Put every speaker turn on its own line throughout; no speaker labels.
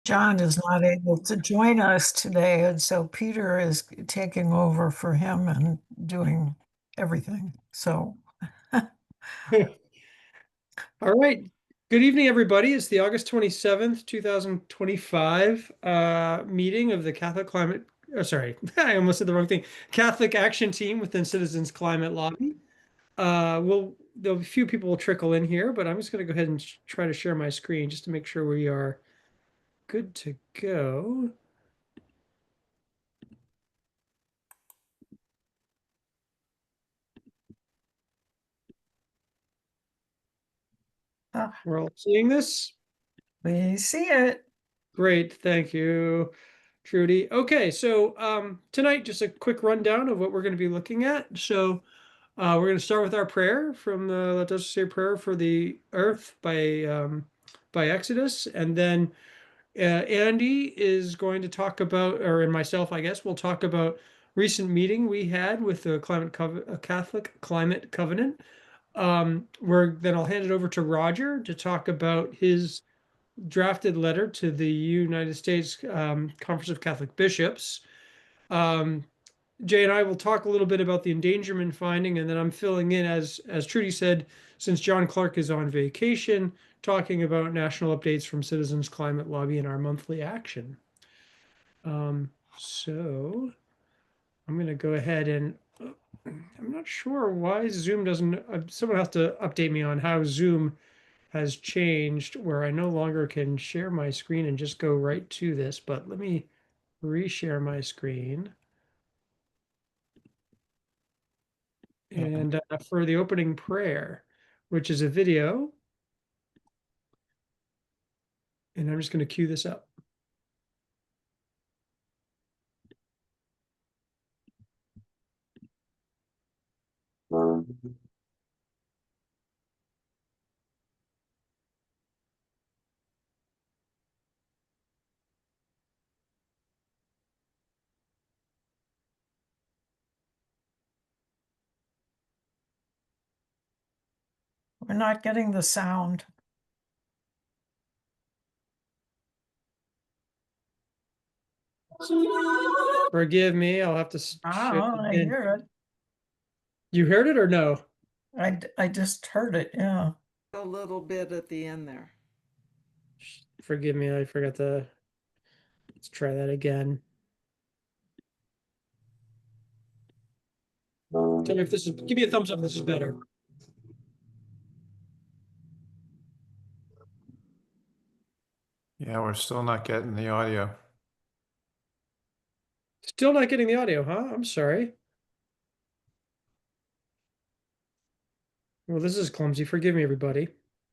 John is not able to join us today, and so Peter is taking over for him and doing everything. So,
All right. Good evening, everybody. It's the August 27th, 2025 meeting of the Catholic Climate, sorry, I almost said the wrong thing. Catholic Action Team within Citizens Climate Lobby. There'll be a few people will trickle in here, but I'm just going to go ahead and try to share my screen just to make sure we are good to go. We're all seeing this.
we see it.
Great, thank you, Trudy. Okay, so tonight, just a quick rundown of what we're going to be looking at. So we're going to start with our prayer from the Let Us Say Prayer for the Earth by Exodus, and then Andy is going to talk about, or and myself, I guess, we'll talk about recent meeting we had with the Catholic Climate Covenant. Then I'll hand it over to Roger to talk about his drafted letter to the United States Conference of Catholic Bishops. Jay and I will talk a little bit about the endangerment finding, and then I'm filling in, as Trudy said, since John Clark is on vacation, talking about national updates from Citizens Climate Lobby and our monthly action. So I'm going to go ahead and I'm not sure why Zoom doesn't. Someone has to update me on how Zoom has changed, where I no longer can share my screen and just go right to this. But let me reshare my screen. And for the opening prayer, which is a video, and I'm just going to cue this up.
We're not getting the sound.
Forgive me, I'll have to share it
I
again.
hear it.
You heard it or no?
I just heard it. Yeah.
A little bit at the end there.
Forgive me, I forgot to. Let's try that again. Tell me if this is. Give me a thumbs up if this is better.
Yeah, we're still not getting the audio.
Still not getting the audio, huh? I'm sorry. Well, this is clumsy. Forgive me, everybody.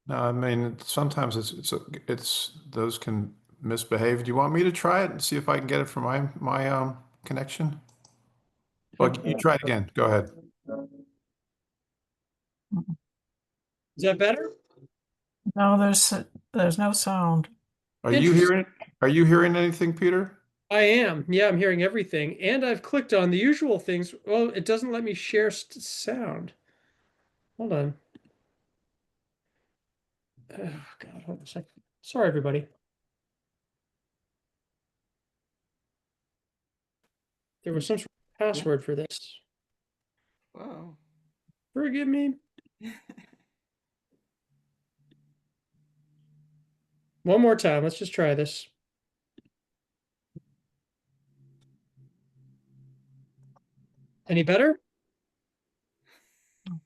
No, I mean sometimes it's those can misbehave. Do you want me to try it and see if I can get it from my connection? Well, you try it again. Go ahead.
Is that better?
No, there's no sound.
Are you hearing anything, Peter?
I am. Yeah, I'm hearing everything. And I've clicked on the usual things. Well, it doesn't let me share sound. Hold on. Oh, God, hold on a second. Sorry, everybody. There was some sort of password for this.
Whoa.
Forgive me. One more time. Let's just try this. Any better?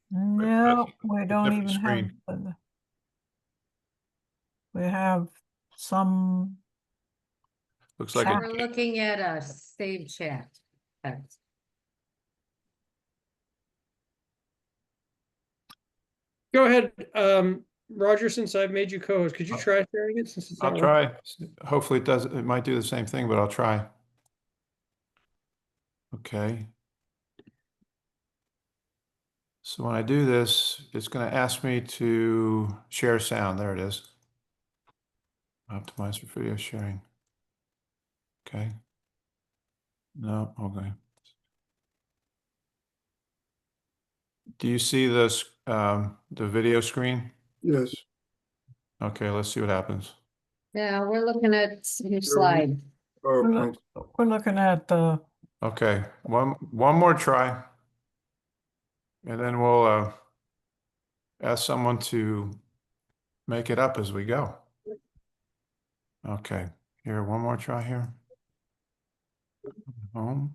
No, we don't
different
even have.
screen.
We have some.
Looks like
Chat.
We're looking at a save chat. text.
Go ahead, Roger, since I've made you co-host, could you try sharing it since it's not
I'll
working?
try. Hopefully it does. It might do the same thing, but I'll try. Okay. So when I do this, it's going to ask me to share sound. There it is. Optimize for video sharing. Okay. No, okay. Do you see this, the video screen?
Yes.
Okay, let's see what happens.
Yeah, we're looking at your slide.
PowerPoint. We're looking at the,
Okay, one more try. And then we'll ask someone to make it up as we go. Okay, here, one more try here. Home.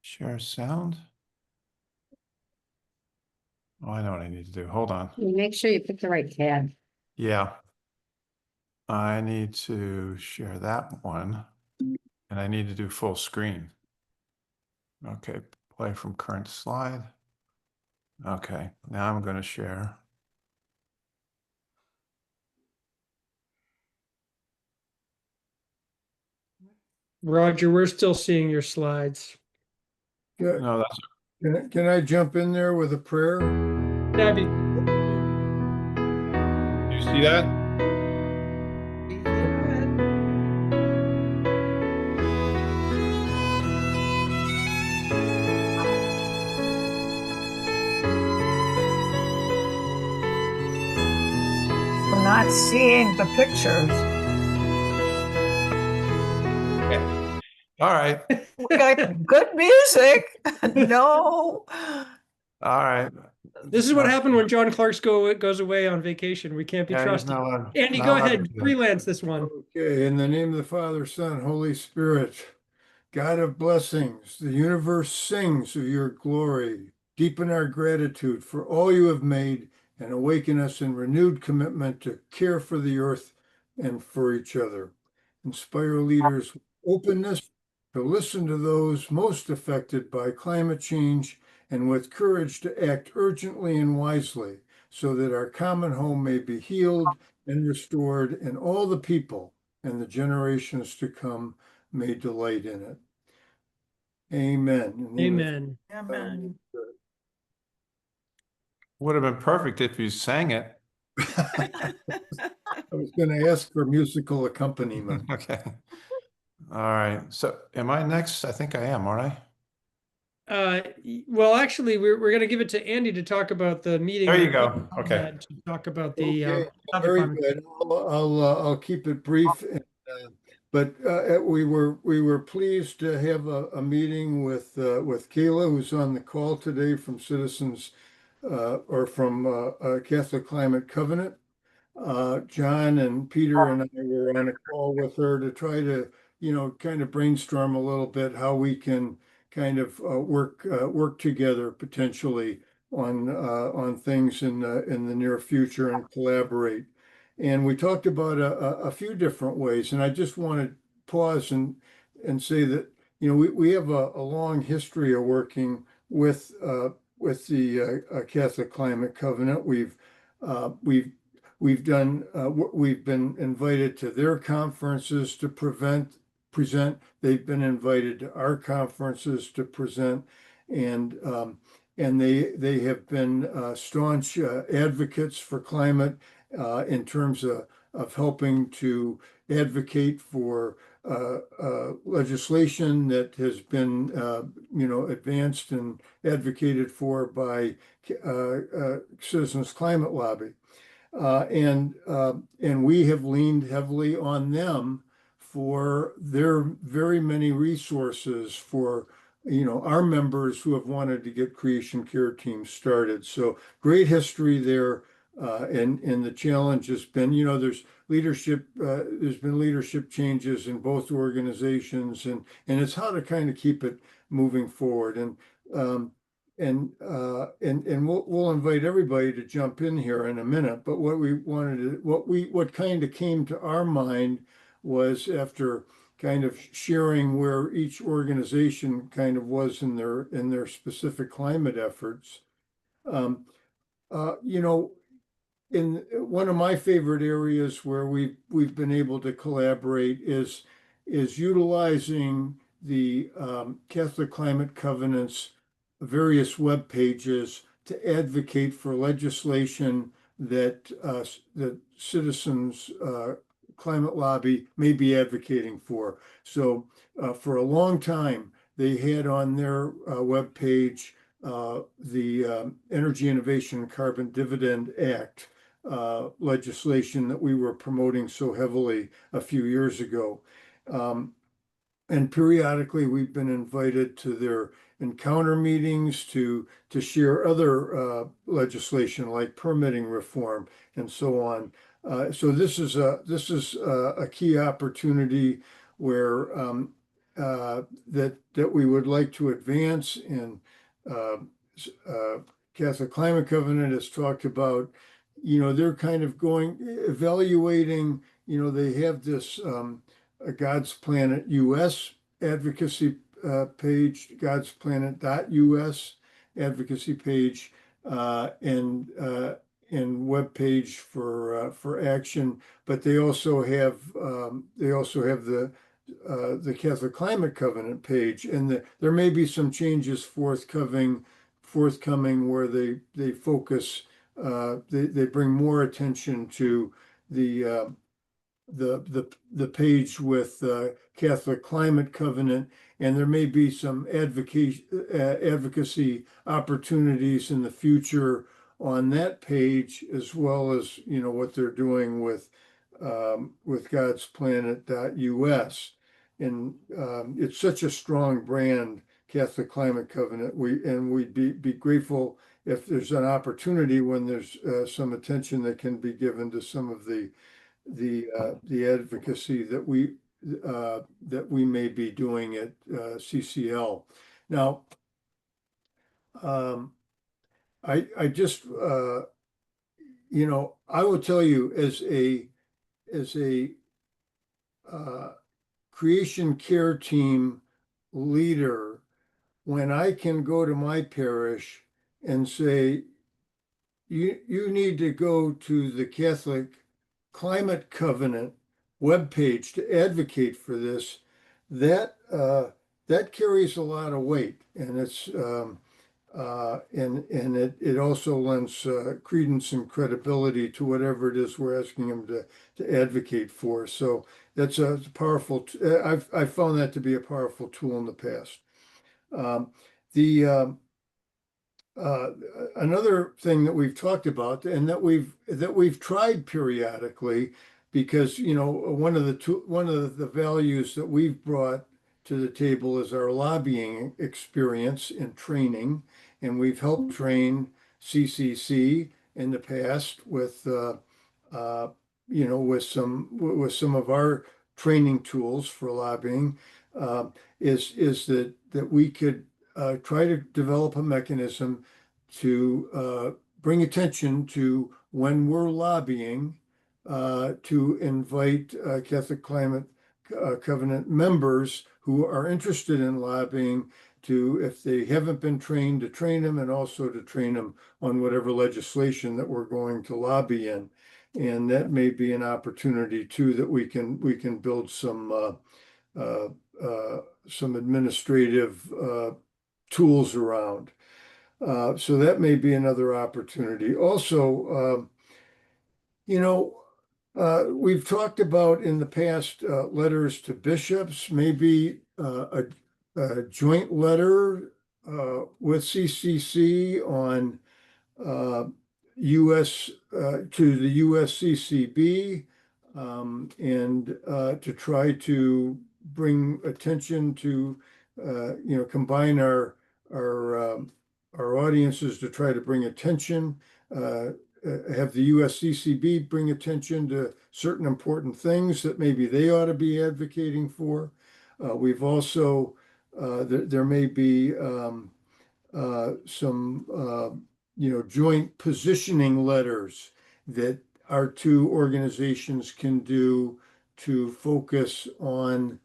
Share sound. Oh, I know what I need to do. Hold on.
Make sure you pick the right tab.
Yeah. I need to share that one. And I need to do full screen. Okay, play from current slide. Okay, now I'm going to share.
Roger, we're still seeing your slides.
No, that's
Can I jump in there with a prayer?
That'd be,
you see that?
Easy, go ahead.
we're not seeing the pictures.
All right.
We got good music. No.
All right.
this is what happened when John Clark's goes away on vacation. We can't be
Yeah, he's
trusted.
not allowed-
Andy,
not
go
allowed
ahead,
to do that.
freelance this one.
Okay, in the name of the Father, Son, Holy Spirit, God of blessings, the universe sings of your glory. Deepen our gratitude for all you have made and awaken us in renewed commitment to care for the earth and for each other. Inspire leaders with openness to listen to those most affected by climate change and with courage to act urgently and wisely so that our common home may be healed and restored and all the people and the generations to come may delight in it. Amen. In the name of
Amen.
the Father,
Amen.
Would have been perfect if you sang it.
I was going to ask for musical accompaniment.
Okay. All right. So am I next? I think I am, aren't I?
Well, actually, we're going to give it to Andy to talk about the meeting.
There you
that
go.
he
Okay.
had To talk about the
Okay,
topic
very
climate.
good. I'll keep it brief. But we were pleased to have a meeting with Kayla, who's on the call today from Citizens or from Catholic Climate Covenant. John and Peter and I were on a call with her to try to, kind of brainstorm a little bit how we can kind of work together potentially on things in the near future and collaborate. And we talked about a few different ways, and I just want to pause and say that we have a long history of working with the Catholic Climate Covenant. We've done, we've been invited to their conferences to present. They've been invited to our conferences to present, and they have been staunch advocates for climate in terms of helping to advocate for legislation that has been advanced and advocated for by Citizens Climate Lobby. And we have leaned heavily on them for their very many resources for our members who have wanted to get creation care teams started. So great history there. And the challenge has been, there's been leadership changes in both organizations, and it's how to kind of keep it moving forward. And we'll invite everybody to jump in here in a minute. But what kind of came to our mind was, after kind of sharing where each organization kind of was in their specific climate efforts. In one of my favorite areas where we've been able to collaborate is utilizing the Catholic Climate Covenant's various web pages to advocate for legislation that the Citizens Climate Lobby may be advocating for. So for a long time, they had on their web page the Energy Innovation and Carbon Dividend Act legislation that we were promoting so heavily a few years ago. And periodically, we've been invited to their encounter meetings to share other legislation like permitting reform and so on. So this is a key opportunity where that we would like to advance. And Catholic Climate Covenant has talked about, they're kind of evaluating, they have this God's Planet US advocacy page, godsplanet.us advocacy page, and web page for action. But they also have the Catholic Climate Covenant page, and there may be some changes forthcoming where they focus, they bring more attention to the page with Catholic Climate Covenant, and there may be some advocacy opportunities in the future on that page, as well as what they're doing with godsplanet.us. And it's such a strong brand, Catholic Climate Covenant. We'd be grateful if there's an opportunity when there's some attention that can be given to some of the advocacy that we may be doing at CCL. Now, I just I will tell you, as a creation care team leader, when I can go to my parish and say, you need to go to the Catholic Climate Covenant webpage to advocate for this, that carries a lot of weight, and it's and it also lends credence and credibility to whatever it is we're asking them to advocate for. So that's a powerful. I've found that to be a powerful tool in the past. Another thing that we've talked about, and that we've tried periodically, because one of the values that we've brought to the table is our lobbying experience and training, and we've helped train CCC in the past with with some of our training tools for lobbying. Is that we could try to develop a mechanism to bring attention to when we're lobbying, to invite Catholic Climate Covenant members who are interested in lobbying to, if they haven't been trained, to train them, and also to train them on whatever legislation that we're going to lobby in. And that may be an opportunity too, that we can build some administrative tools around. So that may be another opportunity. Also, we've talked about in the past letters to bishops, maybe a joint letter with CCC on US to the USCCB, and to try to bring attention to combine our audiences to try to bring attention, have the USCCB bring attention to certain important things that maybe they ought to be advocating for. We've also, there may be some joint positioning letters that our two organizations can do to focus on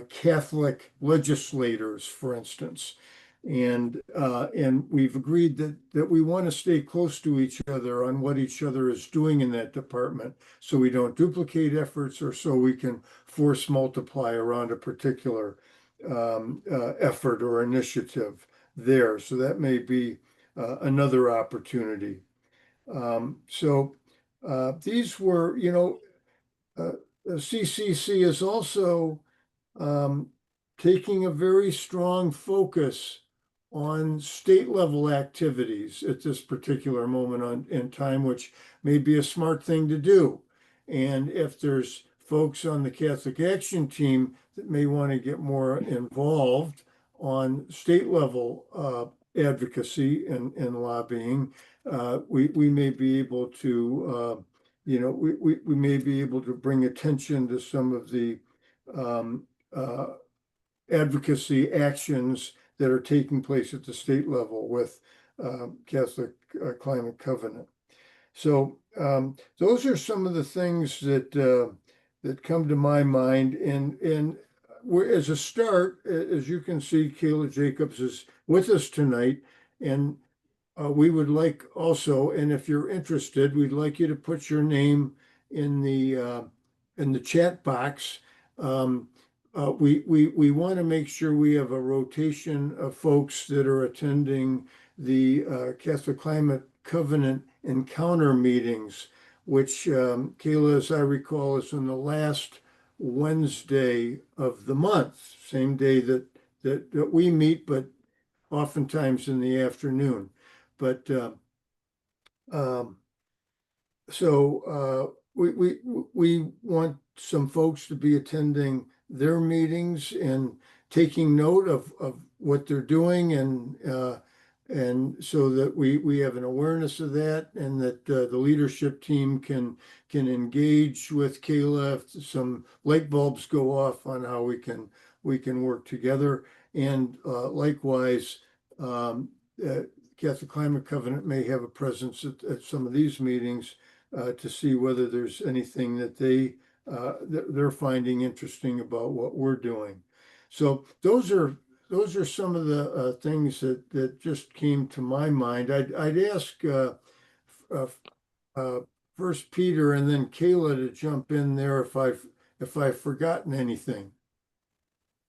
Catholic legislators, for instance. And we've agreed that we want to stay close to each other on what each other is doing in that department, so we don't duplicate efforts, or so we can force multiply around a particular effort or initiative there. So that may be another opportunity. So these were, CCC is also taking a very strong focus on state level activities at this particular moment in time, which may be a smart thing to do. And if there's folks on the Catholic Action Team that may want to get more involved on state level advocacy and lobbying, we may be able to, we may be able to bring attention to some of the advocacy actions that are taking place at the state level with Catholic Climate Covenant. So those are some of the things that that come to my mind. And we're, as a start, as you can see, Kayla Jacobs is with us tonight, and we would like also, and if you're interested, we'd like you to put your name in the chat box. We want to make sure we have a rotation of folks that are attending the Catholic Climate Covenant encounter meetings, which Kayla, as I recall, is on the last Wednesday of the month, same day that we meet, but oftentimes in the afternoon. But we want some folks to be attending their meetings and taking note of what they're doing, and so that we have an awareness of that, and that the leadership team can engage with Kayla if some light bulbs go off on how we can work together. And likewise, Catholic Climate Covenant may have a presence at some of these meetings to see whether there's anything that they're finding interesting about what we're doing. So those are some of the things that just came to my mind. I'd ask first Peter and then Kayla to jump in there if I've forgotten anything.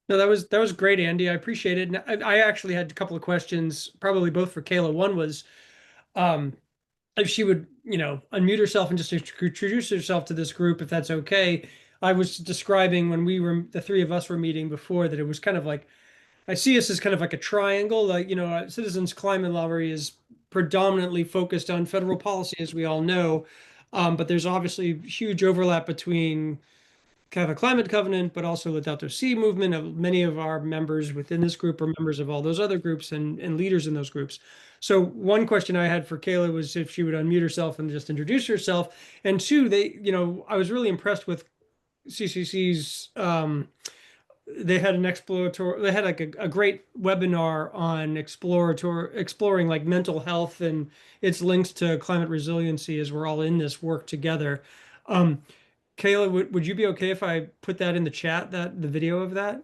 No, that was great, Andy. I appreciate it. And I actually had a couple of questions, probably both for Kayla. One was if she would, unmute herself and just introduce herself to this group, if that's okay. I was describing when the three of us were meeting before, that it was kind of like, I see us as kind of like a triangle. Like, Citizens Climate Lobby is predominantly focused on federal policy, as we all know. But there's obviously huge overlap between Catholic Climate Covenant, but also the Laudato Si movement. Of many of our members within this group are members of all those other groups and leaders in those groups. So one question I had for Kayla was if she would unmute herself and just introduce herself. And two, I was really impressed with CCC's. They had like a great webinar on exploring like mental health and its links to climate resiliency, as we're all in this work together. Kayla, would you be okay if I put that in the chat, the video of that?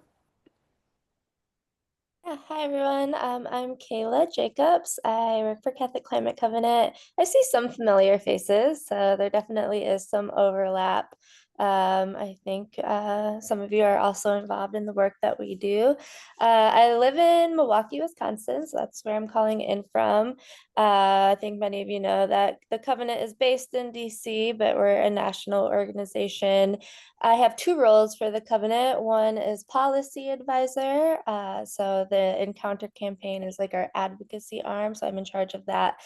Yeah, hi everyone. I'm Kayla Jacobs. I work for Catholic Climate Covenant. I see some familiar faces, so there definitely is some overlap. I think some of you are also involved in the work that we do. I live in Milwaukee, Wisconsin, so that's where I'm calling in from. I think many of you know that the Covenant is based in DC, but we're a national organization. I have two roles for the Covenant. One is policy advisor. So the Encounter campaign is like our advocacy arm, so I'm in charge of that.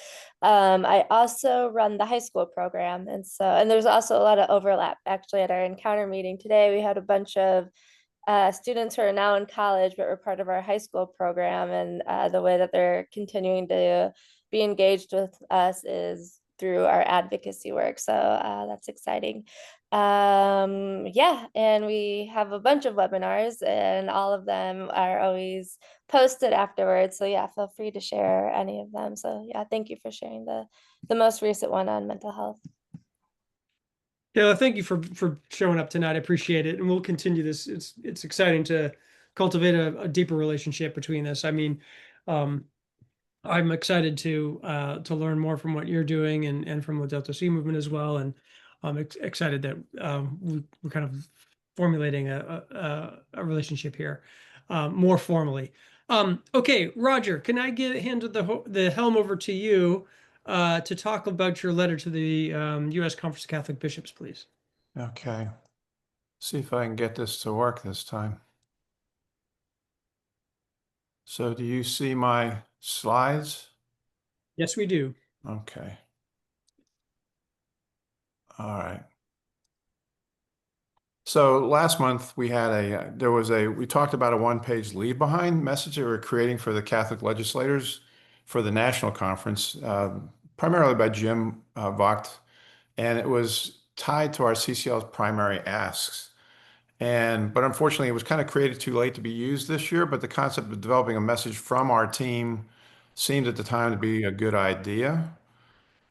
I also run the high school program, and there's also a lot of overlap. Actually, at our Encounter meeting today, we had a bunch of students who are now in college but were part of our high school program, and the way that they're continuing to be engaged with us is through our advocacy work. So that's exciting. Yeah, and we have a bunch of webinars, and all of them are always posted afterwards. So yeah, feel free to share any of them. So yeah, thank you for sharing the most recent one on mental health.
Yeah, thank you for showing up tonight. I appreciate it, and we'll continue this. It's exciting to cultivate a deeper relationship between us. I mean, I'm excited to learn more from what you're doing and from the Laudato Si movement as well, and I'm excited that we're kind of formulating a relationship here more formally. Okay, Roger, can I hand the helm over to you to talk about your letter to the U.S. Conference of Catholic Bishops, please?
Okay. See if I can get this to work this time. So do you see my slides?
Yes, we do.
Okay. All right. So last month we had we talked about a one-page leave behind message that we're creating for the Catholic legislators for the national conference, primarily by Jim Vogt, and it was tied to our CCL's primary asks. But unfortunately, it was kind of created too late to be used this year, but the concept of developing a message from our team seemed at the time to be a good idea.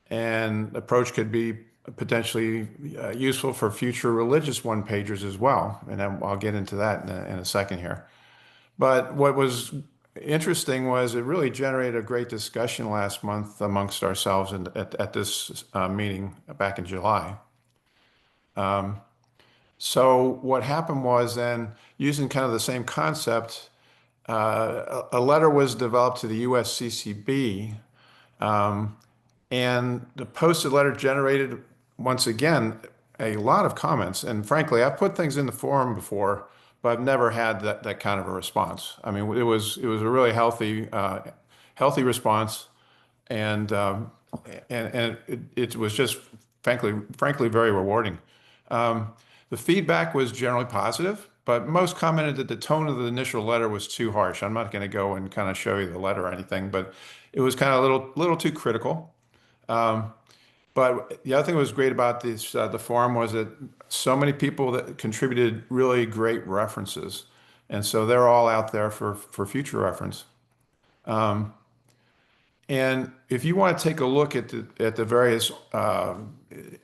And approach could be potentially useful for future religious one-pagers as well. And I'll get into that in a second here. But what was interesting was it really generated a great discussion last month amongst ourselves at this meeting back in July. So what happened was then, using kind of the same concept, a letter was developed to the USCCB, and the posted letter generated, once again, a lot of comments. And frankly, I've put things in the forum before, but I've never had that kind of a response. I mean, it was a really healthy response, and it was just frankly very rewarding. The feedback was generally positive, but most commented that the tone of the initial letter was too harsh. I'm not going to go and kind of show you the letter or anything, but it was kind of a little too critical. But the other thing that was great about this, the forum, was that so many people that contributed really great references. And so they're all out there for future reference. And if you want to take a look at the various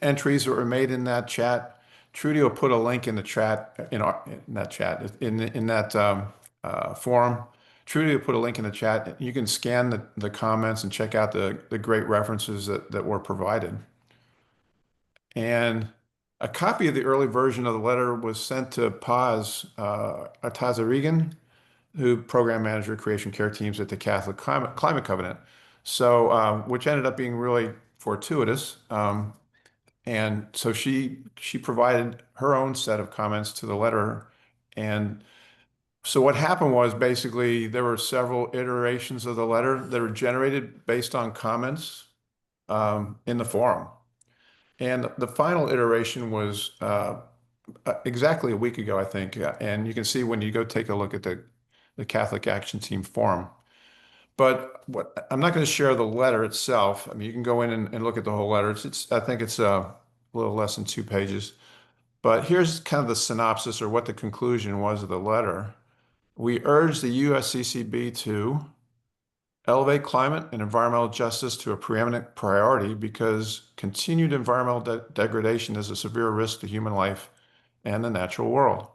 entries that were made in that chat, Trudy will put a link in the chat, in that forum. Trudy will put a link in the chat. You can scan the comments and check out the great references that were provided. And a copy of the early version of the letter was sent to Paz Artazarigan, who program manager creation care teams at the Catholic Climate Covenant. So, which ended up being really fortuitous. And so she provided her own set of comments to the letter. And so what happened was, basically there were several iterations of the letter that were generated based on comments in the forum. And the final iteration was exactly a week ago, I think. And you can see when you go take a look at the Catholic Action Team forum. But I'm not going to share the letter itself. I mean, you can go in and look at the whole letter. I think it's a little less than 2 pages. But here's kind of the synopsis, or what the conclusion was of the letter. We urge the USCCB to elevate climate and environmental justice to a preeminent priority, because continued environmental degradation is a severe risk to human life and the natural world.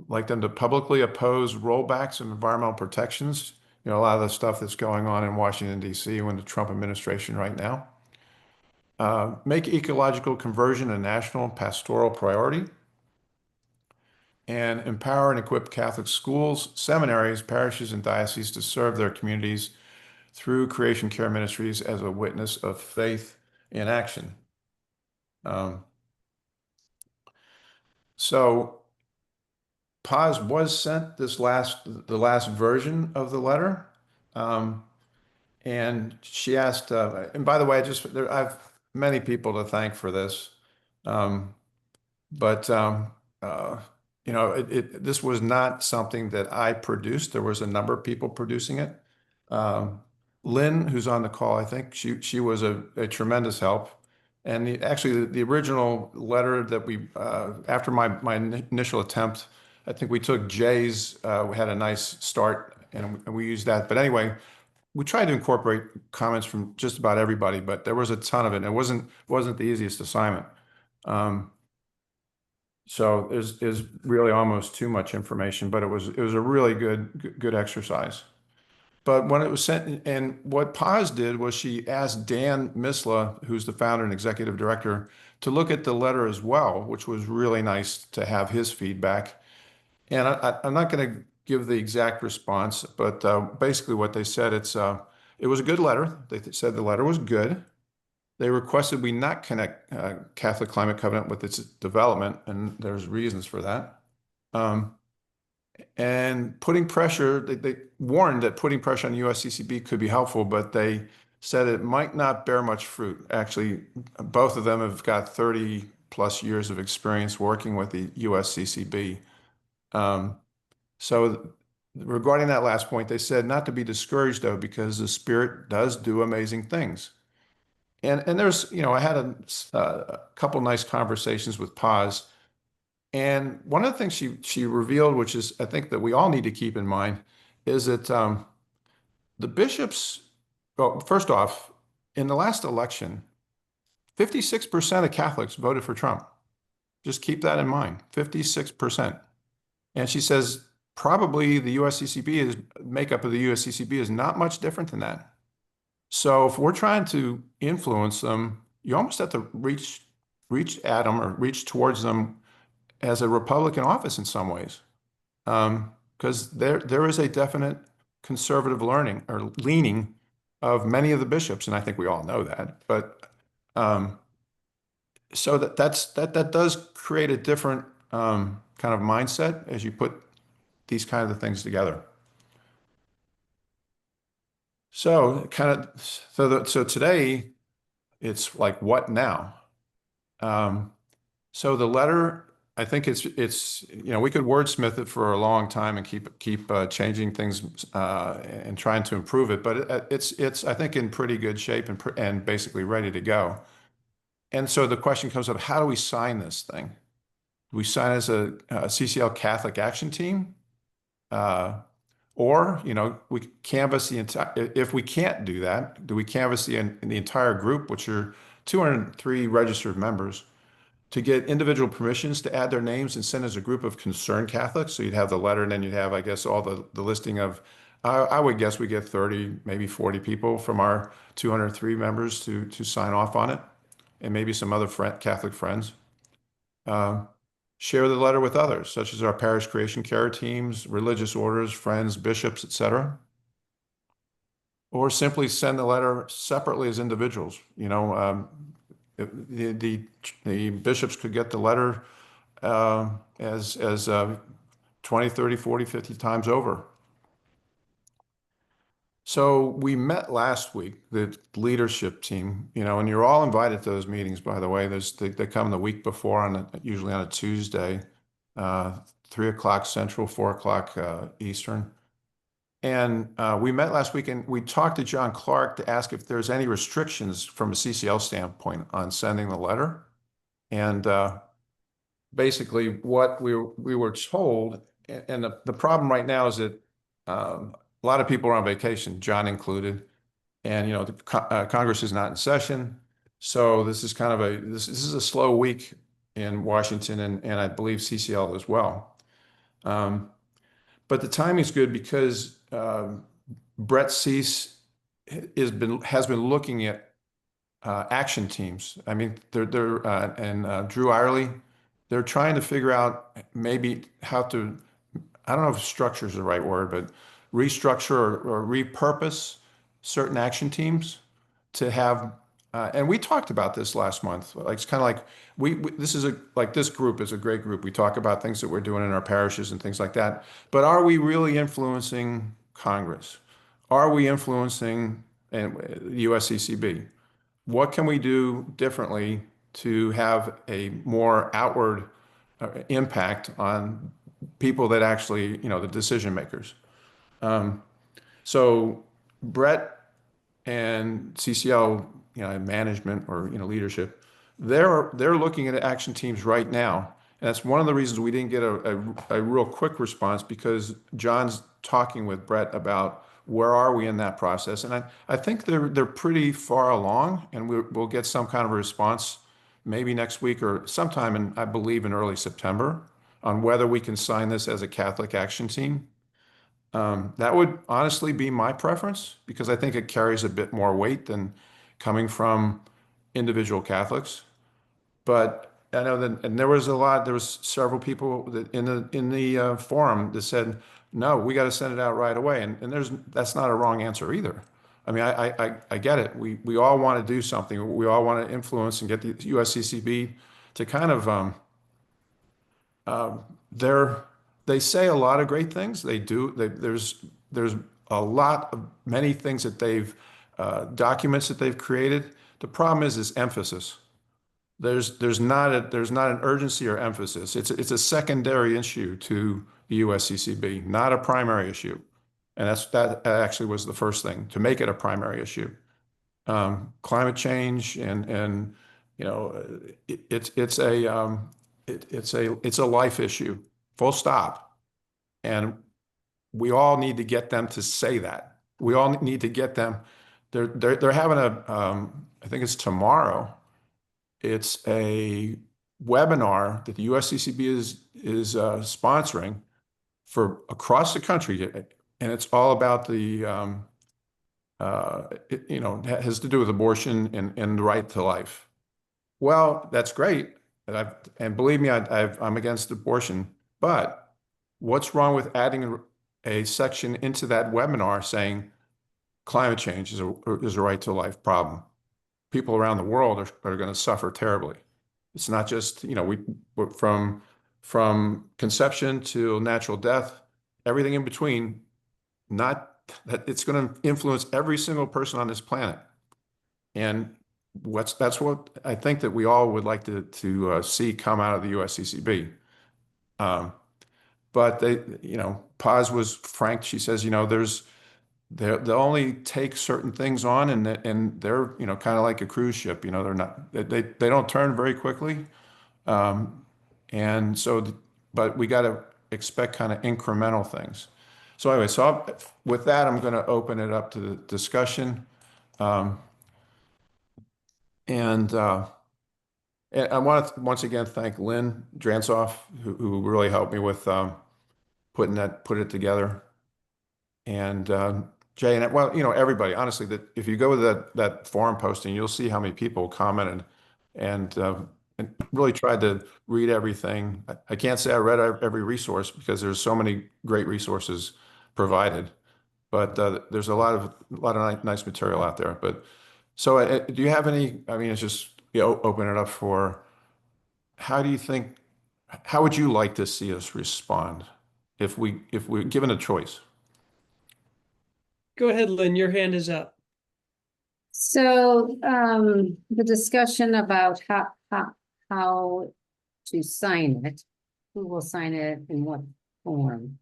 Like them to publicly oppose rollbacks of environmental protections. You know, a lot of the stuff that's going on in Washington, D.C. with the Trump administration right now. Make ecological conversion a national pastoral priority. And empower and equip Catholic schools, seminaries, parishes, and dioceses to serve their communities through creation care ministries as a witness of faith in action. So Paz was sent the last version of the letter, and she asked. And by the way, I have many people to thank for this, but you know, this was not something that I produced. There was a number of people producing it. Lynn, who's on the call, I think she was a tremendous help. And actually, the original letter that we after my initial attempt, I think we took Jay's. We had a nice start, and we used that. But anyway, we tried to incorporate comments from just about everybody, but there was a ton of it. And it wasn't the easiest assignment. So there's really almost too much information, but it was a really good exercise. But when it was sent, and what Paz did was she asked Dan Misla, who's the founder and executive director, to look at the letter as well, which was really nice to have his feedback. And I'm not going to give the exact response, but basically what they said, it was a good letter. They said the letter was good. They requested we not connect Catholic Climate Covenant with its development, and there's reasons for that. And putting pressure, they warned that putting pressure on the USCCB could be helpful, but they said it might not bear much fruit. Actually, both of them have got 30 plus years of experience working with the USCCB. So regarding that last point, they said not to be discouraged though, because the Spirit does do amazing things. And there's, I had a couple nice conversations with Paz. And one of the things she revealed, which is I think that we all need to keep in mind, is that the bishops, well, first off, in the last election, 56% of Catholics voted for Trump. Just keep that in mind, 56%. And she says probably the makeup of the USCCB is not much different than that. So if we're trying to influence them, you almost have to reach at them or reach towards them as a Republican office in some ways, because there is a definite conservative leaning of many of the bishops, and I think we all know that. But so that does create a different kind of mindset as you put these kind of things together. So so today it's like, what now? So the letter, I think it's we could wordsmith it for a long time and keep changing things and trying to improve it, but it's I think in pretty good shape and basically ready to go. And so the question comes up: how do we sign this thing? Do we sign as a CCL Catholic Action Team, or we canvass the entire? If we can't do that, do we canvass the entire group, which are 203 registered members, to get individual permissions to add their names and send as a group of concerned Catholics? So you'd have the letter, and then you'd have, I guess, all the listing of, I would guess we get 30, maybe 40 people from our 203 members to sign off on it, and maybe some other Catholic friends. Share the letter with others, such as our parish creation care teams, religious orders, friends, bishops, etc. Or simply send the letter separately as individuals. The bishops could get the letter as 20, 30, 40, 50 times over. So we met last week, the leadership team, and you're all invited to those meetings, by the way. They come the week before, usually on a Tuesday, 3 o'clock Central, 4 o'clock Eastern. And we met last week, and we talked to John Clark to ask if there's any restrictions from a CCL standpoint on sending the letter. And basically what we were told, and the problem right now is that a lot of people are on vacation, John included, and the Congress is not in session. So this is kind of this is a slow week in Washington, and I believe CCL as well. But the timing is good because Brett Cease has been looking at action teams. I mean, and Drew Irely, they're trying to figure out maybe how to, I don't know if structure is the right word, but restructure or repurpose certain action teams to have. And we talked about this last month. Like, it's kind of like this group is a great group. We talk about things that we're doing in our parishes and things like that. But are we really influencing Congress? Are we influencing the USCCB? What can we do differently to have a more outward impact on people that actually, the decision makers? So Brett and CCL, management or leadership, they're looking at action teams right now, and that's one of the reasons we didn't get a real quick response, because John's talking with Brett about where are we in that process, and I think they're pretty far along, and we'll get some kind of a response maybe next week or sometime I believe in early September, on whether we can sign this as a Catholic action team. That would honestly be my preference, because I think it carries a bit more weight than coming from individual Catholics. But I know that, and there was several people that in the forum that said, no, we got to send it out right away. And that's not a wrong answer either. I mean, I get it. We all want to do something. We all want to influence and get the USCCB to kind of, they're they say a lot of great things. They do. There's a lot of many things that they've documents that they've created. The problem is emphasis. There's not an urgency or emphasis. It's a secondary issue to the USCCB, not a primary issue. And that actually was the first thing, to make it a primary issue. Climate change and you know it's a life issue, full stop. And we all need to get them to say that. We all need to get them. They're having I think it's tomorrow. It's a webinar that the USCCB is sponsoring for across the country, and it's all about the it has to do with abortion and the right to life. Well, that's great, and believe me, I'm against abortion. But what's wrong with adding a section into that webinar saying climate change is a right to life problem? People around the world are going to suffer terribly. It's not just, from conception to natural death, everything in between, not that it's going to influence every single person on this planet. And that's what I think that we all would like to see come out of the USCCB. But Paz was frank. She says, they'll only take certain things on, and they're kind of like a cruise ship. They're not they don't turn very quickly, and so but we got to expect kind of incremental things. So anyway, with that, I'm going to open it up to the discussion, and I want to once again thank Lynn Dransoff, who really helped me with put it together. And Jay, and everybody, honestly, that if you go to that forum posting, you'll see how many people commented and really tried to read everything. I can't say I read every resource because there's so many great resources provided, but there's a lot of nice material out there. But so, do you have any? I mean, it's just open it up for. How would you like to see us respond if we're given a choice?
Go ahead, Lynn, your hand is up.
So, the discussion about how to sign it, who will sign it in what form.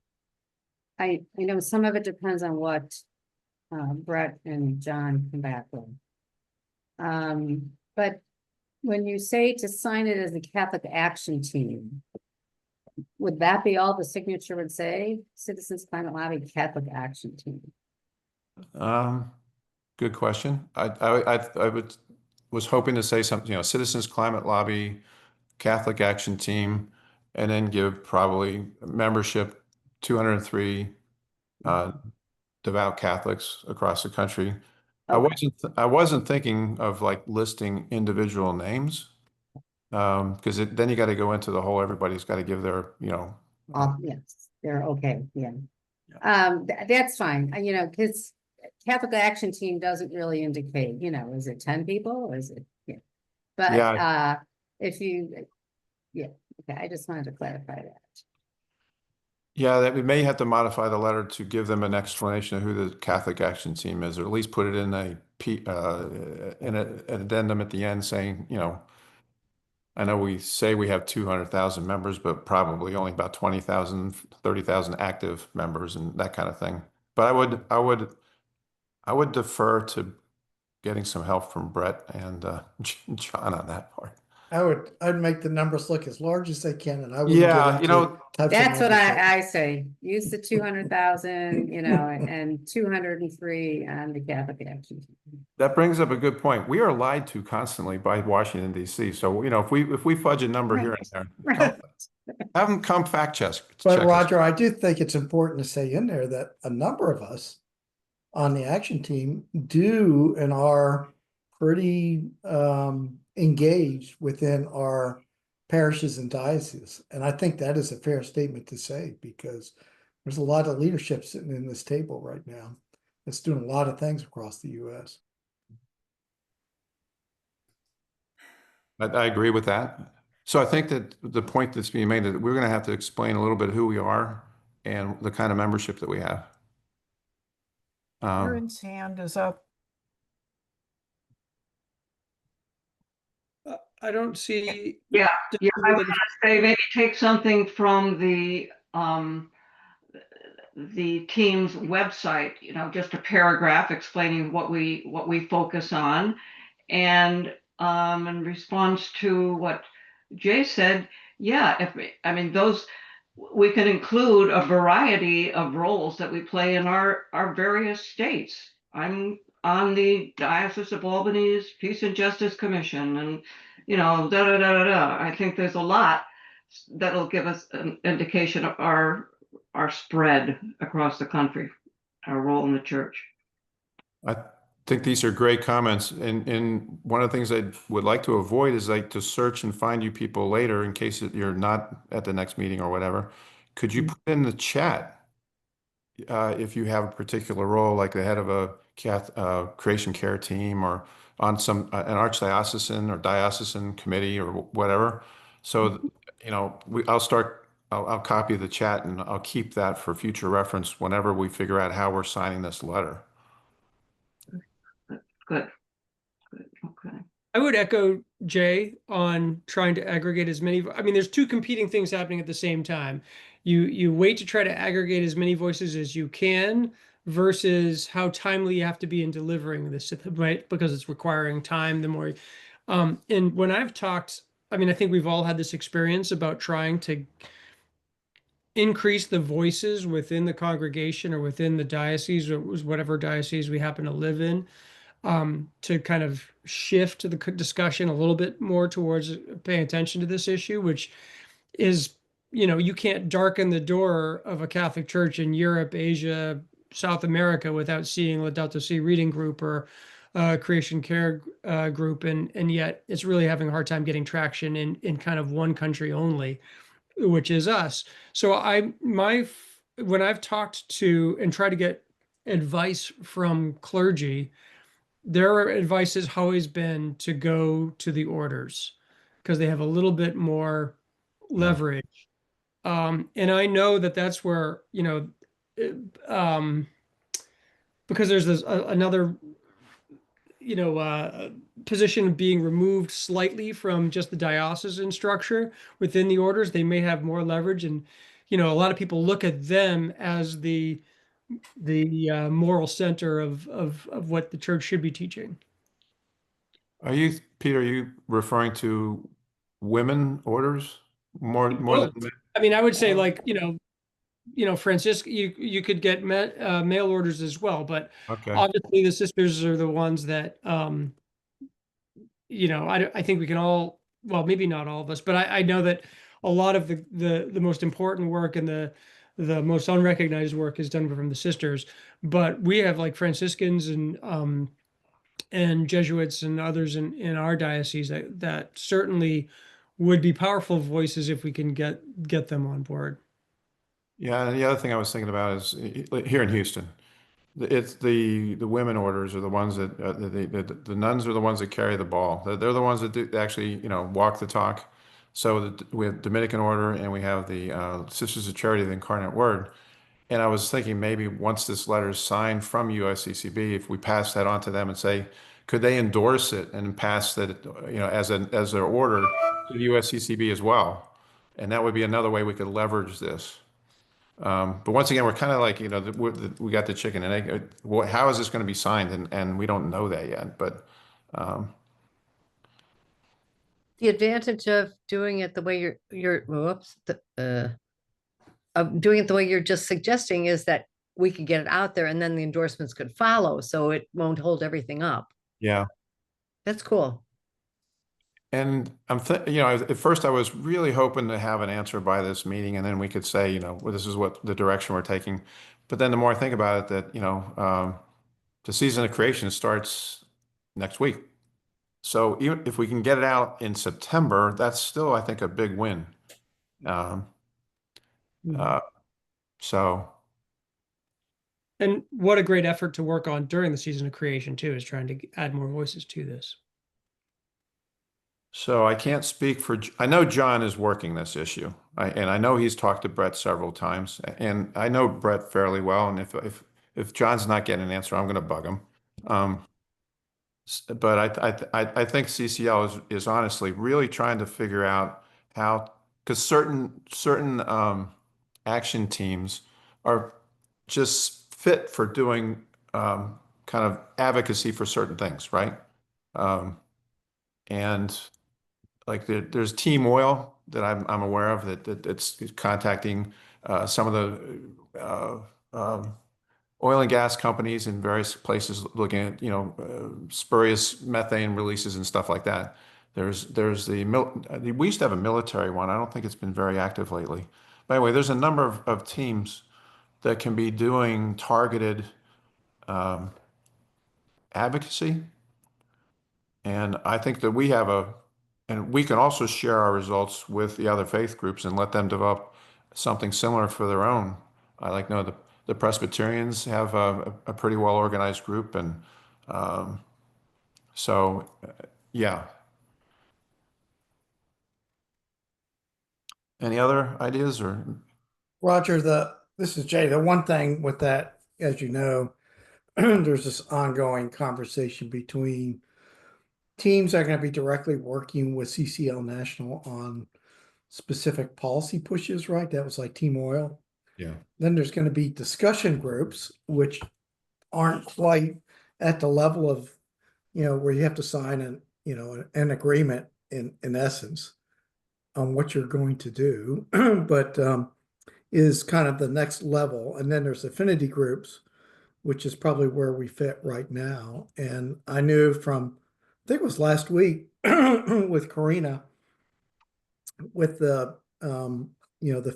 I know some of it depends on what Brett and John come back with. But when you say to sign it as a Catholic Action Team, would that be all the signature would say? Citizens Climate Lobby Catholic Action Team.
Good question. I was hoping to say something, Citizens Climate Lobby, Catholic Action Team, and then give probably membership 203 devout Catholics across the country.
Okay.
I wasn't thinking of like listing individual names, because then you got to go into the whole. Everybody's got to give their,
Yes, they're okay, yeah. That's fine, because Catholic Action Team doesn't really indicate, is it 10 people or is it, yeah. But
Yeah.
If you, yeah, okay, I just wanted to clarify that.
Yeah, that we may have to modify the letter to give them an explanation of who the Catholic Action Team is, or at least put it in an addendum at the end saying, I know we say we have 200,000 members, but probably only about 20,000, 30,000 active members and that kind of thing. But I would defer to getting some help from Brett and John on that part.
I'd make the numbers look as large as they can, and I wouldn't
Yeah,
get into types of
That's what
numbers.
I say, use the 200,000, and 203 on the Catholic Action Team.
That brings up a good point. We are lied to constantly by Washington, D.C. So, if we fudge a number here and there,
Right.
have them come fact check.
But
check us.
Roger, I do think it's important to say in there that a number of us on the action team do and are pretty engaged within our parishes and dioceses. And I think that is a fair statement to say, because there's a lot of leadership sitting in this table right now that's doing a lot of things across the U.S.
I agree with that. So I think that the point that's being made that we're going to have to explain a little bit who we are and the kind of membership that we have.
Aaron's hand is up.
I don't see.
Yeah, yeah, I was
Like,
gonna say, maybe take something from the team's website, you know, just a paragraph explaining what we focus on. And in response to what Jay said, yeah, I mean, we can include a variety of roles that we play in our various states. I'm on the Diocese of Albany's Peace and Justice Commission, and you know, da da da da da. I think there's a lot that'll give us an indication of our spread across the country, our role in the church.
I think these are great comments. And one of the things I would like to avoid is like to search and find you people later in case that you're not at the next meeting or whatever. Could you put in the chat if you have a particular role, like the head of a creation care team or on some an archdiocesan or diocesan committee or whatever. So, you know, I'll copy the chat and I'll keep that for future reference whenever we figure out how we're signing this letter.
Good. Good. Okay.
I would echo Jay on trying to aggregate as many. I mean, there's two competing things happening at the same time. You wait to try to aggregate as many voices as you can versus how timely you have to be in delivering this, right? Because it's requiring time. The more, and when I've talked, I mean, I think we've all had this experience about trying to increase the voices within the congregation or within the diocese or whatever diocese we happen to live in. To kind of shift the discussion a little bit more towards paying attention to this issue, which is, you know, you can't darken the door of a Catholic church in Europe, Asia, South America without seeing Laudato Si Reading Group or Creation Care Group, and yet it's really having a hard time getting traction in kind of one country only, which is us. So when I've talked to and tried to get advice from clergy, their advice has always been to go to the orders because they have a little bit more leverage. And I know that that's where, you know, because there's this another, you know, position being removed slightly from just the diocesan structure within the orders, they may have more leverage. And, you know, a lot of people look at them as the moral center of what the church should be teaching.
Peter, are you referring to women orders more than men?
I mean, I would say like, you know, Franciscan, you could get male orders as well, but
Okay.
obviously the sisters are the ones that, you know, I think we can all, well, maybe not all of us, but I know that a lot of the most important work and the most unrecognized work is done from the sisters, but we have like Franciscans and Jesuits and others in our diocese that certainly would be powerful voices if we can get them on board.
Yeah, and the other thing I was thinking about is here in Houston, it's the women orders are the ones that the nuns are the ones that carry the ball. They're the ones that do actually, you know, walk the talk. So we have Dominican order and we have the Sisters of Charity of the Incarnate Word. And I was thinking maybe once this letter is signed from USCCB, if we pass that on to them and say, could they endorse it and pass that, you know, as their order to the USCCB as well? And that would be another way we could leverage this. But once again, we're kind of like, you know, we got the chicken and egg. How is this going to be signed? And we don't know that yet. But
The advantage of doing it the way of doing it the way you're just suggesting is that we could get it out there and then the endorsements could follow, so it won't hold everything up.
yeah.
That's cool.
And you know, at first I was really hoping to have an answer by this meeting, and then we could say, you know, well, this is what the direction we're taking. But then the more I think about it, that, you know, the season of creation starts next week. So even if we can get it out in September, that's still, I think, a big win. So.
And what a great effort to work on during the season of creation too, is trying to add more voices to this.
So I can't speak for, I know John is working this issue. And I know he's talked to Brett several times, and I know Brett fairly well. And if John's not getting an answer, I'm going to bug him. But I think CCL is honestly really trying to figure out how, because certain action teams are just fit for doing kind of advocacy for certain things, right? And like there's Team Oil that I'm aware of that's contacting some of the oil and gas companies in various places looking at, spurious methane releases and stuff like that. There's we used to have a military one. I don't think it's been very active lately. But anyway, there's a number of teams that can be doing targeted advocacy. And I think that and we can also share our results with the other faith groups and let them develop something similar for their own. I know the Presbyterians have a pretty well organized group, and so yeah. Any other ideas or?
Roger, this is Jay. The one thing with that, as you know, there's this ongoing conversation between teams that are going to be directly working with CCL National on specific policy pushes, right? That was like Team Oil.
Yeah.
Then there's going to be discussion groups, which aren't quite at the level of, where you have to sign an agreement in essence on what you're going to do, but is kind of the next level. And then there's affinity groups, which is probably where we fit right now. And I knew from, I think it was last week with Karina, with the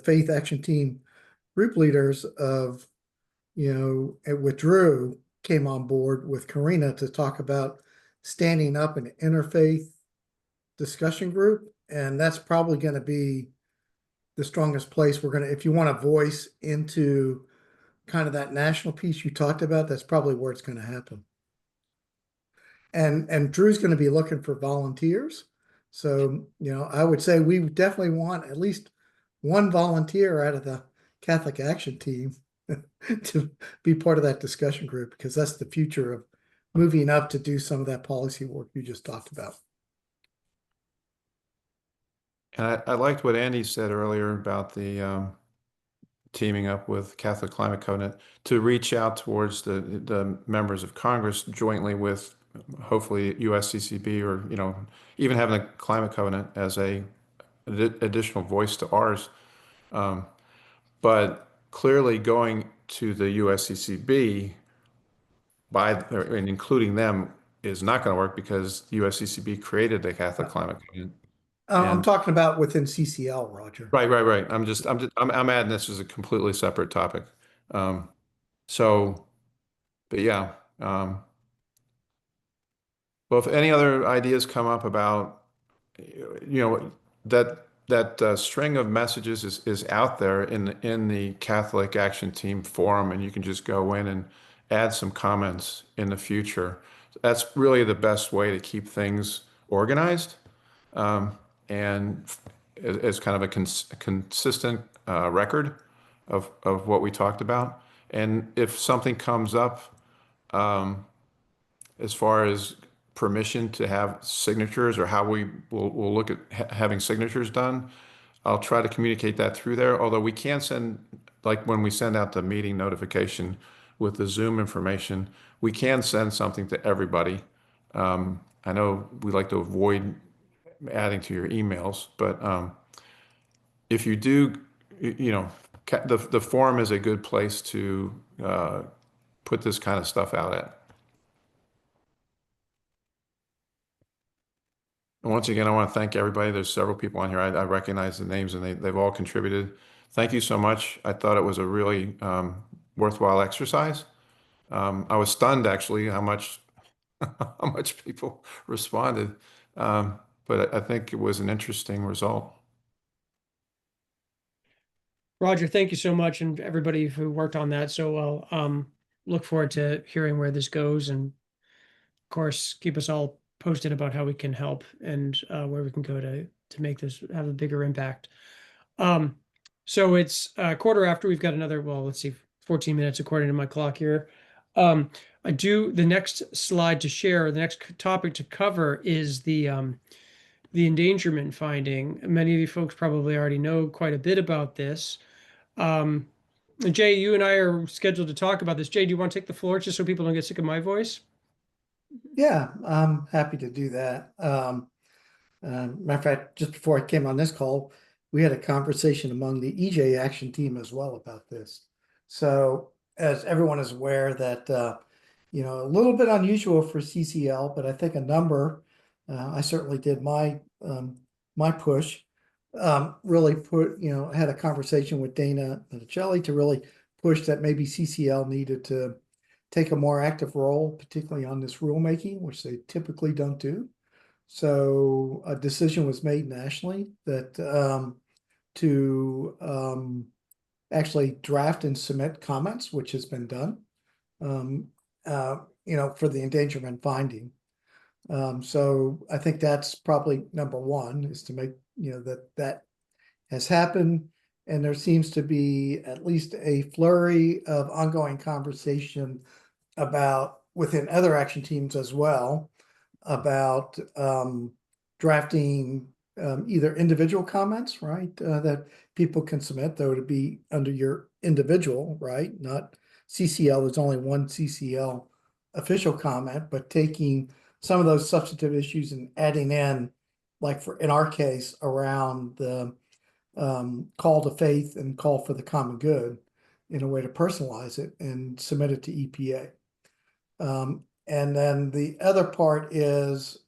Faith Action Team group leaders of, and with Drew came on board with Karina to talk about standing up an interfaith discussion group. And that's probably going to be the strongest place we're going to, if you want to voice into kind of that national piece you talked about, that's probably where it's going to happen. And Drew's going to be looking for volunteers. So, I would say we definitely want at least one volunteer out of the Catholic Action Team to be part of that discussion group, because that's the future of moving up to do some of that policy work you just talked about.
And I liked what Andy said earlier about the teaming up with Catholic Climate Covenant to reach out towards the members of Congress jointly with hopefully USCCB, or even having a Climate Covenant as a additional voice to ours. But clearly going to the USCCB and including them is not going to work, because the USCCB created the Catholic Climate Covenant.
I'm talking about within CCL, Roger.
Right. I'm adding this as a completely separate topic. But yeah. Well, if any other ideas come up about, that string of messages is out there in the Catholic Action Team forum, and you can just go in and add some comments in the future. That's really the best way to keep things organized, and as kind of a consistent record of what we talked about. And if something comes up, as far as permission to have signatures, or how we'll look at having signatures done, I'll try to communicate that through there. Although we can send, like when we send out the meeting notification with the Zoom information, we can send something to everybody. I know we like to avoid adding to your emails, but if you do, the forum is a good place to put this kind of stuff out at. And once again, I want to thank everybody. There's several people on here. I recognize the names, and they've all contributed. Thank you so much. I thought it was a really worthwhile exercise. I was stunned actually how much people responded, but I think it was an interesting result.
Roger, thank you so much, and everybody who worked on that so well. Look forward to hearing where this goes, and of course, keep us all posted about how we can help and where we can go to make this have a bigger impact. So it's quarter after. We've got another, well, let's see, 14 minutes according to my clock here. The next slide to share, the next topic to cover is the endangerment finding. Many of you folks probably already know quite a bit about this. Jay, you and I are scheduled to talk about this. Jay, do you want to take the floor just so people don't get sick of my voice?
Yeah, I'm happy to do that. Matter of fact, just before I came on this call, we had a conversation among the EJ action team as well about this. So as everyone is aware that, a little bit unusual for CCL, but I think a number, I certainly did my push, really had a conversation with Dana Minicelli to really push that maybe CCL needed to take a more active role, particularly on this rulemaking, which they typically don't do. So a decision was made nationally that to actually draft and submit comments, which has been done, for the endangerment finding. So I think that's probably number one, is to make, that has happened. And there seems to be at least a flurry of ongoing conversation about, within other action teams as well, about drafting either individual comments, right, that people can submit, though, to be under your individual, right, not CCL. There's only one CCL official comment, but taking some of those substantive issues and adding in, like in our case, around the call to faith and call for the common good, in a way to personalize it and submit it to EPA. And then the other part is,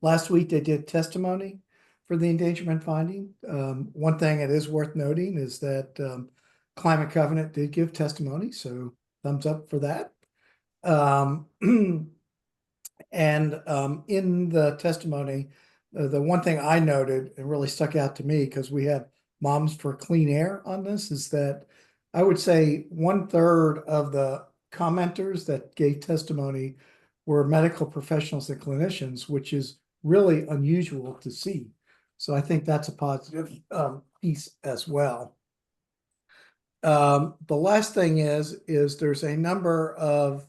last week they did testimony for the endangerment finding. One thing it is worth noting is that Climate Covenant did give testimony, so thumbs up for that. And in the testimony, the one thing I noted and really stuck out to me, because we have Moms for Clean Air on this, is that I would say 1/3 of the commenters that gave testimony were medical professionals and clinicians, which is really unusual to see. So I think that's a positive piece as well. The last thing is there's a number of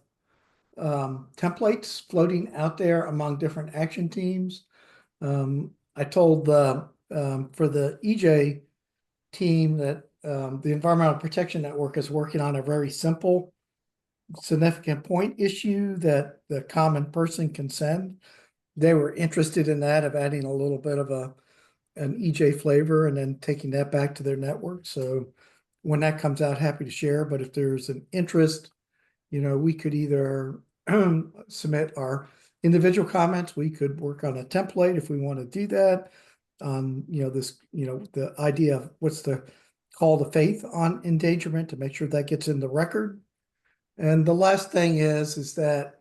templates floating out there among different action teams. I told for the EJ team that the Environmental Protection Network is working on a very simple, significant point issue that the common person can send. They were interested in that, of adding a little bit of an EJ flavor and then taking that back to their network. So when that comes out, happy to share. But if there's an interest, we could either submit our individual comments. We could work on a template if we want to do that. The idea of what's the call to faith on endangerment, to make sure that gets in the record. And the last thing is that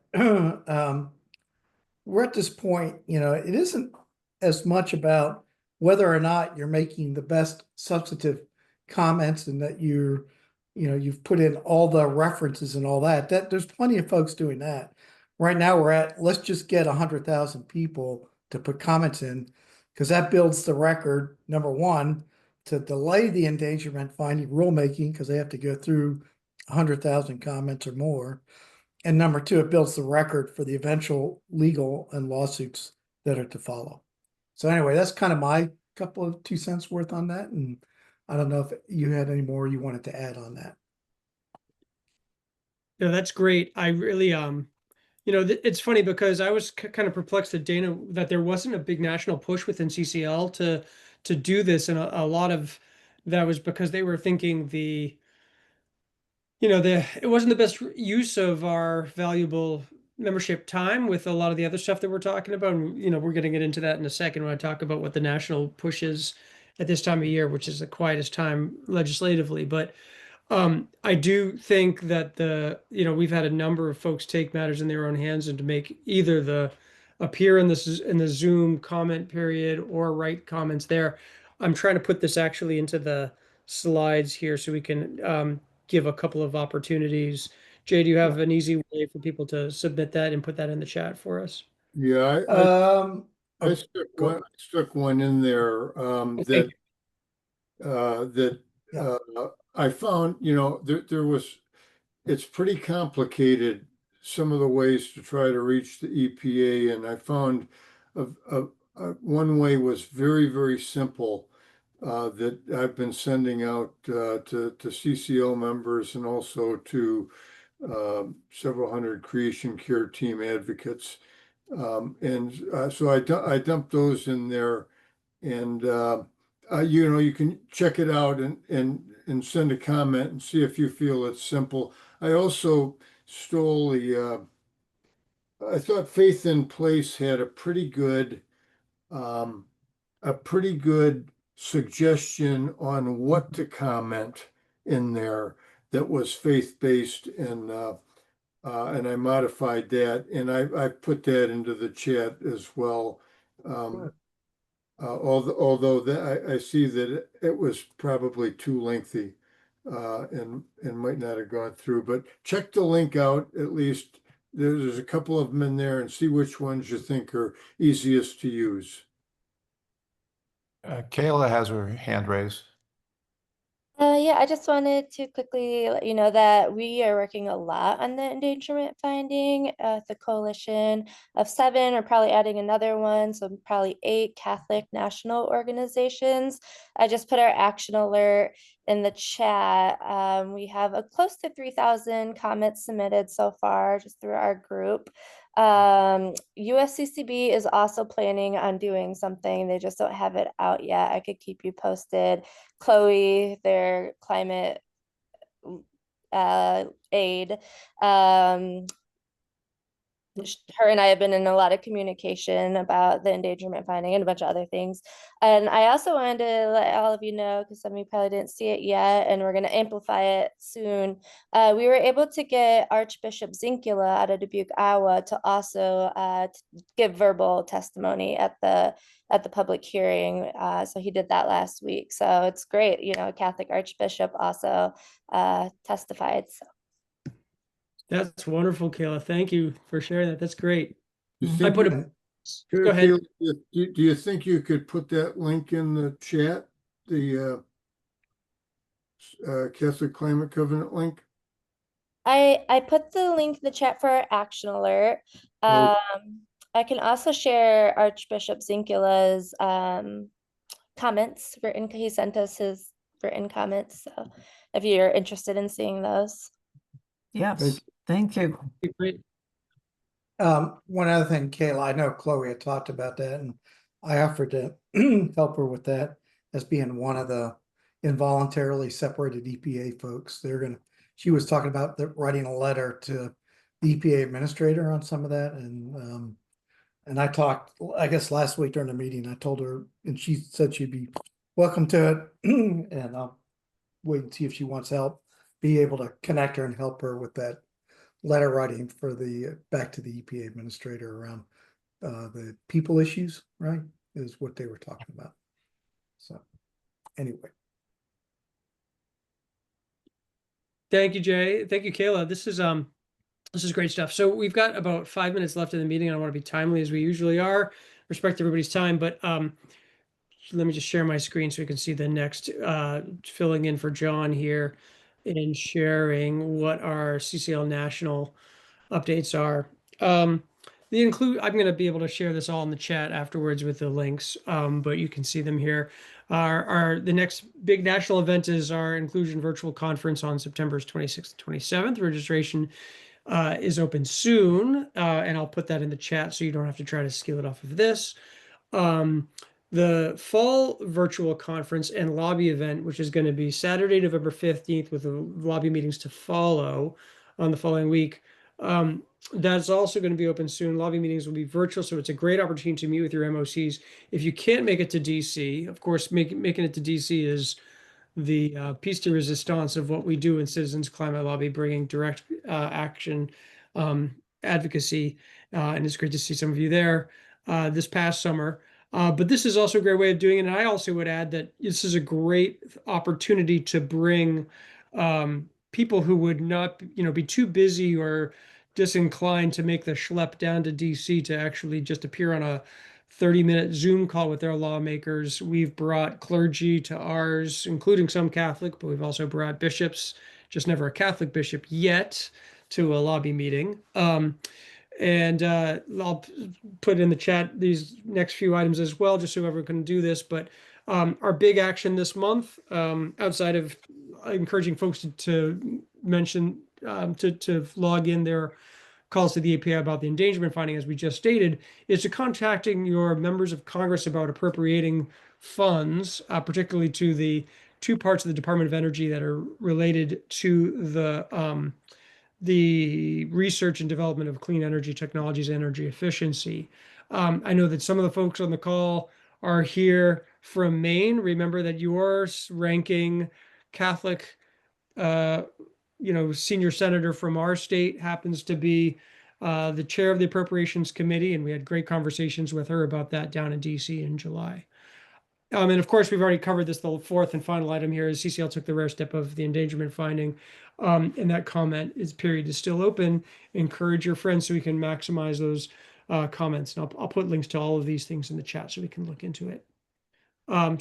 we're at this point, it isn't as much about whether or not you're making the best substantive comments and that you've put in all the references and all that. There's plenty of folks doing that. Right now we're at, let's just get 100,000 people to put comments in, because that builds the record, number one, to delay the endangerment finding rulemaking, because they have to go through 100,000 comments or more. And number two, it builds the record for the eventual legal and lawsuits that are to follow. So anyway, that's kind of my couple of 2 cents worth on that. And I don't know if you had any more you wanted to add on that.
Yeah, that's great. I really, it's funny because I was kind of perplexed at Dana that there wasn't a big national push within CCL to do this. And a lot of that was because they were thinking it wasn't the best use of our valuable membership time with a lot of the other stuff that we're talking about. And, we're going to get into that in a second when I talk about what the national push is at this time of year, which is the quietest time legislatively. But I do think that we've had a number of folks take matters in their own hands and to make either appear in the Zoom comment period or write comments there. I'm trying to put this actually into the slides here so we can give a couple of opportunities. Jay, do you have an easy way for people to submit that and put that in the chat for us?
Yeah,
Um,
I stuck one in there,
Okay.
that
Yeah.
I found, there was, it's pretty complicated, some of the ways to try to reach the EPA, and I found one way was very, very simple, that I've been sending out to CCO members and also to several hundred Creation Care team advocates. So I dumped those in there, and you can check it out and send a comment and see if you feel it's simple. I also stole I thought Faith in Place had um, a pretty good suggestion on what to comment in there that was faith-based, and I modified that, and I put that into the chat as well.
Good.
Although that I see that it was probably too lengthy, and might not have gone through, but check the link out at least. There's a couple of them in there, and see which ones you think are easiest to use.
Kayla has her hand raised.
Yeah, I just wanted to quickly let you know that we are working a lot on the endangerment finding. The coalition of 7, or probably adding another one, so probably 8 Catholic national organizations. I just put our action alert in the chat. We have a close to 3,000 comments submitted so far, just through our group. USCCB is also planning on doing something. They just don't have it out yet. I could keep you posted. Chloe, their climate aide, her and I have been in a lot of communication about the endangerment finding and a bunch of other things. And I also wanted to let all of you know, because some of you probably didn't see it yet, and we're going to amplify it soon. We were able to get Archbishop Zinkula out of Dubuque, Iowa, to also give verbal testimony at the public hearing. So he did that last week. So it's great, a Catholic Archbishop also testified. So.
That's wonderful, Kayla. Thank you for sharing that. That's great.
You
I
think
put
you-
a, go ahead.
Do you think you could put that link in the chat, the Catholic Climate Covenant link?
I put the link in the chat for our action alert.
Oh.
I can also share Archbishop Zinkula's comments written. He sent us his written comments. So if you're interested in seeing those.
Yes, thank you.
Great.
One other thing, Kayla, I know Chloe had talked about that, and I offered to help her with that as being one of the involuntarily separated EPA folks. She was talking about writing a letter to the EPA administrator on some of that, and I talked, I guess last week during the meeting, I told her, and she said she'd be welcome to it, and I'll wait and see if she wants help, be able to connect her and help her with that letter writing for back to the EPA administrator around the people issues, right? Is what they were talking about. So anyway.
Thank you, Jay. Thank you, Kayla. This is great stuff. So we've got about 5 minutes left in the meeting. I want to be timely as we usually are, respect everybody's time, but let me just share my screen so you can see the next filling in for John here and sharing what our CCL national updates are. I'm going to be able to share this all in the chat afterwards with the links, but you can see them here. The next big national event is our Inclusion Virtual Conference on September 26th and 27th. Registration is open soon, and I'll put that in the chat so you don't have to try to steal it off of this. The fall virtual conference and lobby event, which is going to be Saturday, November 15th, with the lobby meetings to follow on the following week. That's also going to be open soon. Lobby meetings will be virtual, so it's a great opportunity to meet with your MOCs. If you can't make it to DC, of course, making it to DC is the piece de resistance of what we do in Citizens Climate Lobby, bringing direct action advocacy, and it's great to see some of you there this past summer. But this is also a great way of doing it. And I also would add that this is a great opportunity to bring people who would not, be too busy or disinclined to make the schlep down to DC to actually just appear on a 30-minute Zoom call with their lawmakers, we've brought clergy to ours, including some Catholic, but we've also brought bishops, just never a Catholic bishop yet, to a lobby meeting. And I'll put in the chat these next few items as well, just so everyone can do this. But our big action this month, outside of encouraging folks to mention, to log in their calls to the API about the endangerment finding, as we just stated, is to contacting your members of Congress about appropriating funds, particularly to the two parts of the Department of Energy that are related to the research and development of clean energy technologies, energy efficiency. I know that some of the folks on the call are here from Maine. Remember that your ranking Catholic, senior senator from our state happens to be the chair of the Appropriations Committee, and we had great conversations with her about that down in DC in July. And of course, we've already covered this. The fourth and final item here is CCL took the rare step of the endangerment finding. And that comment period is still open. Encourage your friends so we can maximize those comments. And I'll put links to all of these things in the chat so we can look into it.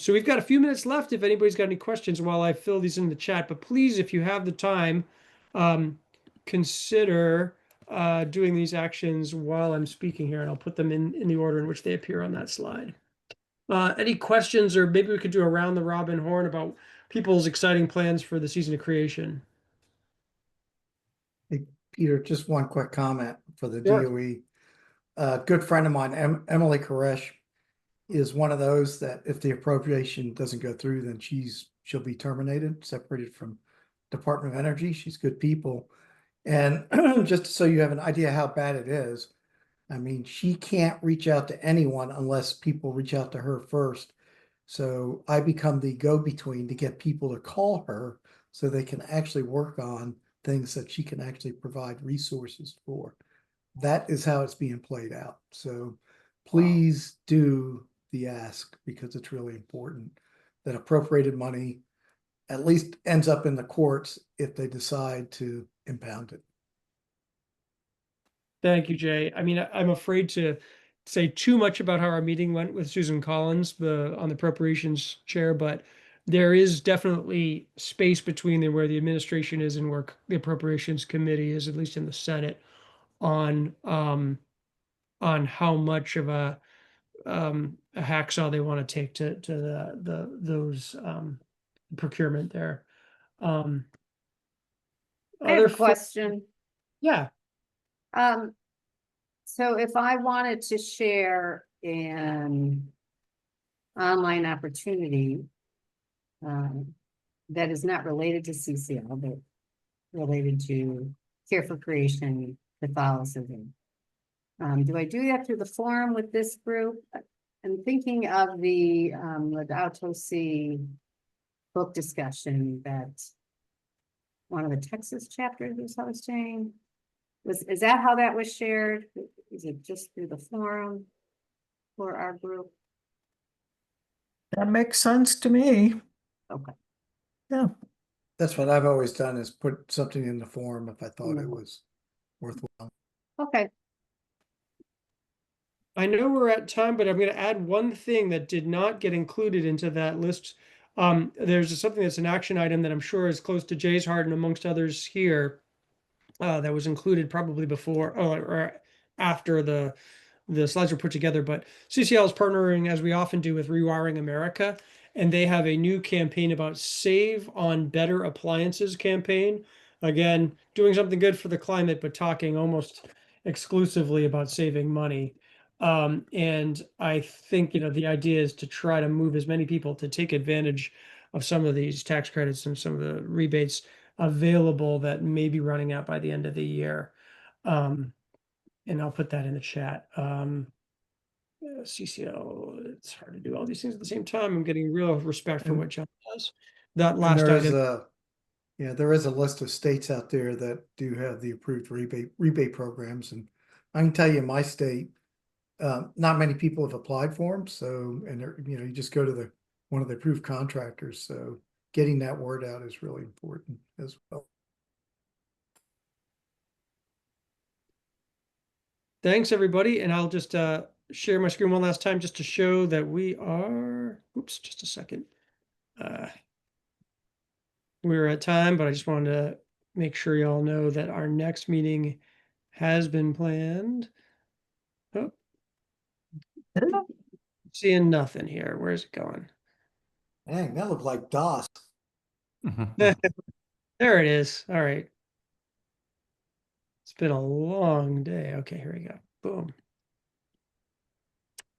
So we've got a few minutes left if anybody's got any questions while I fill these in the chat. But please, if you have the time, consider doing these actions while I'm speaking here. And I'll put them in the order in which they appear on that slide. Any questions, or maybe we could do a round the robin horn about people's exciting plans for the season of creation?
Hey, Peter, just one quick comment for the
Sure.
DOE. A good friend of mine, Emily Koresh, is one of those that if the appropriation doesn't go through, then she'll be terminated, separated from Department of Energy. She's good people. And just so you have an idea how bad it is, I mean, she can't reach out to anyone unless people reach out to her first. So I become the go-between to get people to call her so they can actually work on things that she can actually provide resources for. That is how it's being played out. So please do the ask, because it's really important that appropriated money at least ends up in the courts if they decide to impound it.
Thank you, Jay. I mean, I'm afraid to say too much about how our meeting went with Susan Collins, on the appropriations chair, but there is definitely space between where the administration is and where the appropriations committee is, at least in the Senate, on how much of a hacksaw they want to take to those procurement there.
I have a question.
Yeah.
So if I wanted to share an online opportunity that is not related to CCL, but related to Care for Creation, Catholicism, do I do that through the forum with this group? I'm thinking of the Laudato Si book discussion that one of the Texas chapters was hosting. Is that how that was shared? Is it just through the forum for our group?
That makes sense to me.
Okay.
Yeah.
That's what I've always done, is put something in the forum if I thought it was worthwhile.
Okay.
I know we're at time, but I'm going to add one thing that did not get included into that list. There's something that's an action item that I'm sure is close to Jay's heart and amongst others here, that was included probably before or after the slides were put together. But CCL is partnering, as we often do, with Rewiring America, and they have a new campaign about Save on Better Appliances campaign. Again, doing something good for the climate, but talking almost exclusively about saving money. And I think, the idea is to try to move as many people to take advantage of some of these tax credits and some of the rebates available that may be running out by the end of the year. And I'll put that in the chat. CCL, it's hard to do all these things at the same time. I'm getting real respect for what John does. That last item.
There is a list of states out there that do have the approved rebate programs, and I can tell you, in my state, not many people have applied for them. So, and you just go to one of the approved contractors. So, getting that word out is really important as well.
thanks everybody. And I'll just share my screen one last time just to show that we are, oops, just a second. We're at time, but I just wanted to make sure y'all know that our next meeting has been planned. Oh, seeing nothing here. Where's it going?
Dang, that looked like DOS.
There it is. All right. It's been a long day. Okay, here we go. Boom.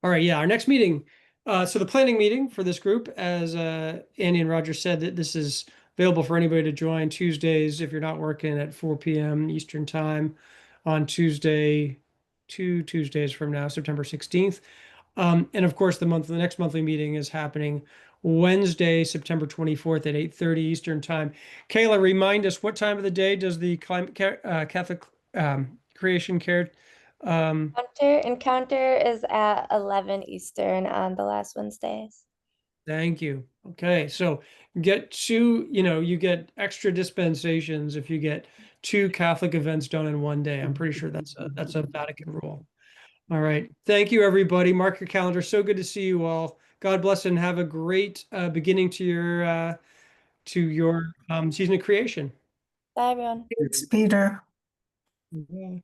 All right, yeah, our next meeting. So the planning meeting for this group, as Andy and Roger said, that this is available for anybody to join Tuesdays if you're not working at 4 p.m. Eastern time on Tuesday, 2 Tuesdays from now, September 16th. And of course, the next monthly meeting is happening Wednesday, September 24th at 8:30 Eastern time. Kayla, remind us, what time of the day does the Catholic Creation Care
Encounter is at 11 Eastern on the last Wednesdays.
Thank you. Okay, so get two, you get extra dispensations if you get 2 Catholic events done in one day. I'm pretty sure that's a Vatican rule. All right. Thank you, everybody. Mark your calendar. So good to see you all. God bless and have a great beginning to your season of creation.
Bye, everyone.
It's Peter.
Mhm.